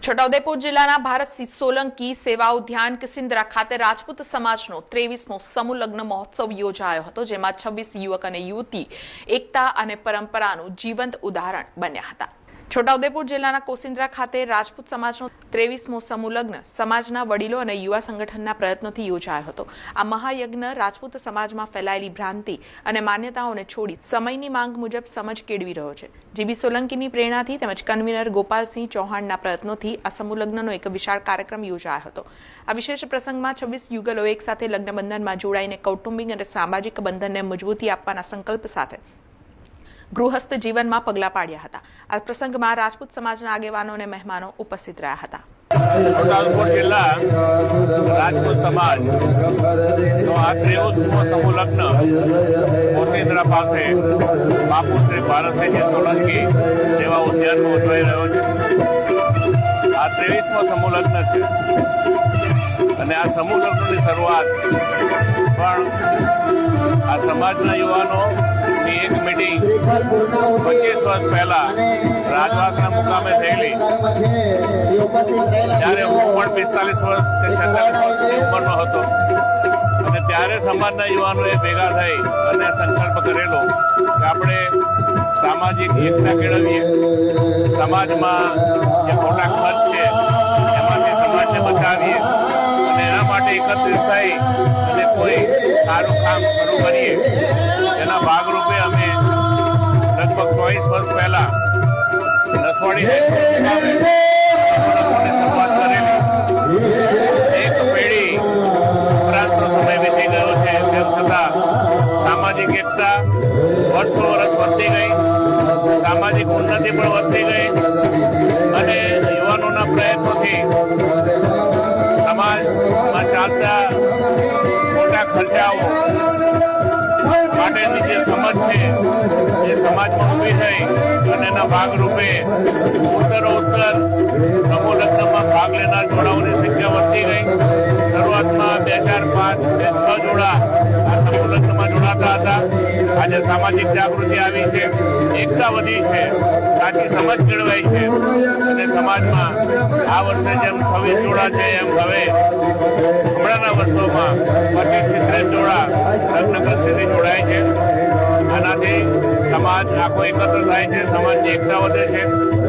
છોટાઉદેપુર જિલ્લાના ભારતસિંહ સોલંકી સેવા ઉદ્યાન કિસિન્દ્રા ખાતે રાજપૂત સમાજનો 23મો સમૂહ લગ્ન મહોત્સવ યોજાયો હતો, જેમાં 26 યુવક અને યુવતી એકતા અને પરંપરાનું જીવંત ઉદાહરણ બન્યા હતા। છોટાઉદેપુર જિલ્લાના કોસિન્દ્રા ખાતે રાજપૂત સમાજનો 23મો સમૂહ લગ્ન સમાજના વડીલો અને યુવા સંગઠનના પ્રયત્નોથી યોજાયો હતો। આ મહાયજ્ઞ રાજપૂત સમાજમાં ફેલાયેલી ભ્રાંતિ અને માન્યતાઓને છોડી સમયની માંગ મુજબ સમજ કેળવી રહ્યો છે। જીબી સોલંકીની પ્રેરણાથી તેમજ કન્વીનર ગોપાલસિંહ ચૌહાણના પ્રયત્નોથી આ સમૂહ લગ્નનો એક વિશાળ કાર્યક્રમ યોજાયો હતો। આ વિશેષ પ્રસંગમાં 26 યુગલો એક સાથે લગ્ન બંધનમાં જોડાઈને કૌટુંબિક અને સામાજિક બંધનને મજબૂતી આપવાના સંકલ્પ સાથે ગૃહસ્થ જીવનમાં પગલા પાડ્યા હતા। આ પ્રસંગમાં રાજપૂત સમાજના આગેવાનો અને મહેમાનો ઉપસ્થિત રહ્યા હતા। છોટાઉદેપુર જિલ્લા રાજપૂત સમાજ નો આ 23મો સમૂહ લગ્ન કોસિન્દ્રા પાસે બાપુ શ્રી ભારતસિંહ સોલંકી સેવા ઉદ્યાનમાં ઉજવાઈ રહ્યો છે। આ 23મો સમૂહ લગ્ન છે અને આ સમૂહ લગ્નની શરૂઆત પણ આ સમાજના યુવાનોની એક મીટિંગ 25 વર્ષ પહેલા રાજવાસના મુકામે થયેલી, ત્યારે હું પણ 45 વર્ષ કે 46 વર્ષની ઉંમરનો હતો અને ત્યારે સમાજના યુવાનોએ ભેગા થઈ અને સંકલ્પ કરેલો કે આપણે સામાજિક એકતા કેળવીએ, સમાજમાં જે ખોટા ખર્ચ છે એમાંથી સમાજને બચાવીએ અને એના માટે એકત્રિત થઈ અને કોઈ સારું કામ શરૂ કરીએ। એના ભાગરૂપે અમે લગભગ 24 વર્ષ પહેલા નસવાડી શરૂઆત કરેલી। એક પેઢી ઉપરાંતનો સમય વીતી ગયો છે, તેમ છતાં સામાજિક એકતા વર્ષો વર્ષ વધતી ગઈ, સામાજિક ઉન્નતિ પણ વધતી ગઈ અને યુવાનોના પ્રયત્નોથી સમાજમાં ચાલતા મોટા ખર્ચાઓ માટેની જે સમજ છે એ સમાજમાં ઊભી થઈ અને એના ભાગરૂપે ઉત્તરોત્તર સમૂહ લગ્નમાં ભાગ લેનાર જોડાઓની સંખ્યા વધતી ગઈ। શરૂઆતમાં 2, 4, 5, 6 જોડા આ સમૂહ લગ્નમાં જોડાતા હતા। આજે સામાજિક જાગૃતિ આવી છે, એકતા વધી છે, સાચી સમજ કેળવાઈ છે અને સમાજમાં આ વર્ષે જેમ 26 જોડા છે એમ હવે હમણાંના વર્ષોમાં 25 થી 30 જોડા લગ્ન કરતી જોડાય છે। આનાથી સમાજ આખો એકત્ર થાય છે, સમાજની એકતા વધે છે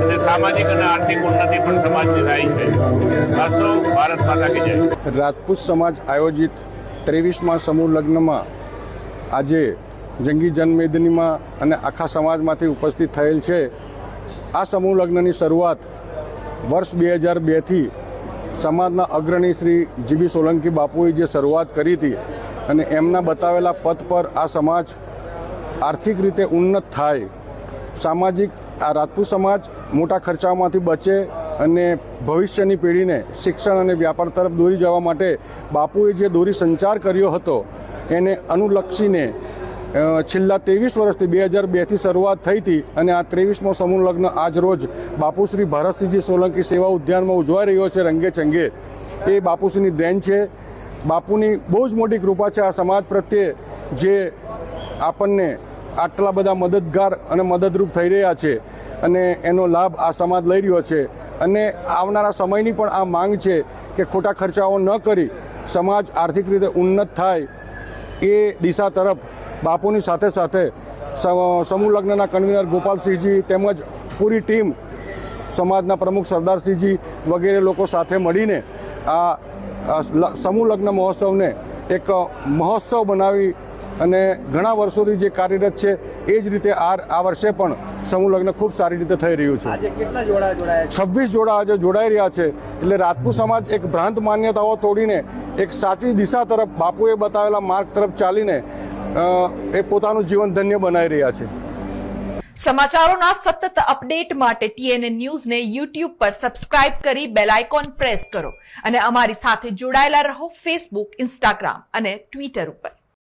અને સામાજિક અને આર્થિક ઉન્નતિ પણ સમાજની થાય છે। અસ્તુ ભારત માતા કી જય। રાજપૂત સમાજ આયોજિત 23મા સમૂહ લગ્નમાં આજે જંગી જનમેદનીમાં અને આખા સમાજમાંથી ઉપસ્થિત થયેલ છે। આ સમૂહ લગ્નની શરૂઆત વર્ષ 2002થી સમાજના અગ્રણી શ્રી જીબી સોલંકી બાપુએ જે શરૂઆત કરી હતી અને એમના બતાવેલા પથ પર આ સમાજ આર્થિક રીતે ઉન્નત થાય, સામાજિક આ રાજપૂત સમાજ મોટા ખર્ચાઓમાંથી બચે અને ભવિષ્યની પેઢીને શિક્ષણ અને વ્યાપાર તરફ દોરી જવા માટે બાપુએ જે દોરી સંચાર કર્યો હતો એને અનુલક્ષીને છેલ્લા 23 વર્ષથી 2002થી શરૂઆત થઈ હતી અને આ 23મો સમૂહ લગ્ન આજ રોજ બાપુ શ્રી ભારતસિંહજી સોલંકી સેવા ઉદ્યાનમાં ઉજવાઈ રહ્યો છે રંગે ચંગે। એ બાપુશ્રીની દેન છે, બાપુની બહુ જ મોટી કૃપા છે આ સમાજ પ્રત્યે, જે આપણને આટલા બધા મદદગાર અને મદદરૂપ થઈ રહ્યા છે અને એનો લાભ આ સમાજ લઈ રહ્યો છે અને આવનારા સમયની પણ આ માંગ છે કે ખોટા ખર્ચાઓ ન કરી સમાજ આર્થિક રીતે ઉન્નત થાય એ દિશા તરફ બાપુની સાથે સાથે સમૂહ લગ્નના કન્વીનર ગોપાલસિંહજી તેમજ પૂરી ટીમ, સમાજના પ્રમુખ સરદારસિંહજી વગેરે લોકો સાથે મળીને આ સમૂહ લગ્ન મહોત્સવને એક મહોત્સવ બનાવી અને ઘણા વર્ષોથી જે કાર્યરત છે એ જ રીતે આ વર્ષે પણ સમૂહ લગ્ન ખૂબ સારી રીતે થઈ રહ્યું છે। 26 જોડા આજે જોડાઈ રહ્યા છે, એટલે રાજપૂત સમાજ એક ભ્રાંત માન્યતાઓ તોડીને એક સાચી દિશા તરફ બાપુએ બતાવેલા માર્ગ તરફ ચાલીને એ પોતાનું જીવન ધન્ય બનાવી રહ્યા છે। સમાચારોના સતત અપડેટ માટે TNN ન્યૂઝને YouTube પર સબસ્ક્રાઇબ કરી બેલ આઇકોન પ્રેસ કરો અને અમારી સાથે જોડાયેલા રહો Facebook, Instagram અને Twitter ઉપર।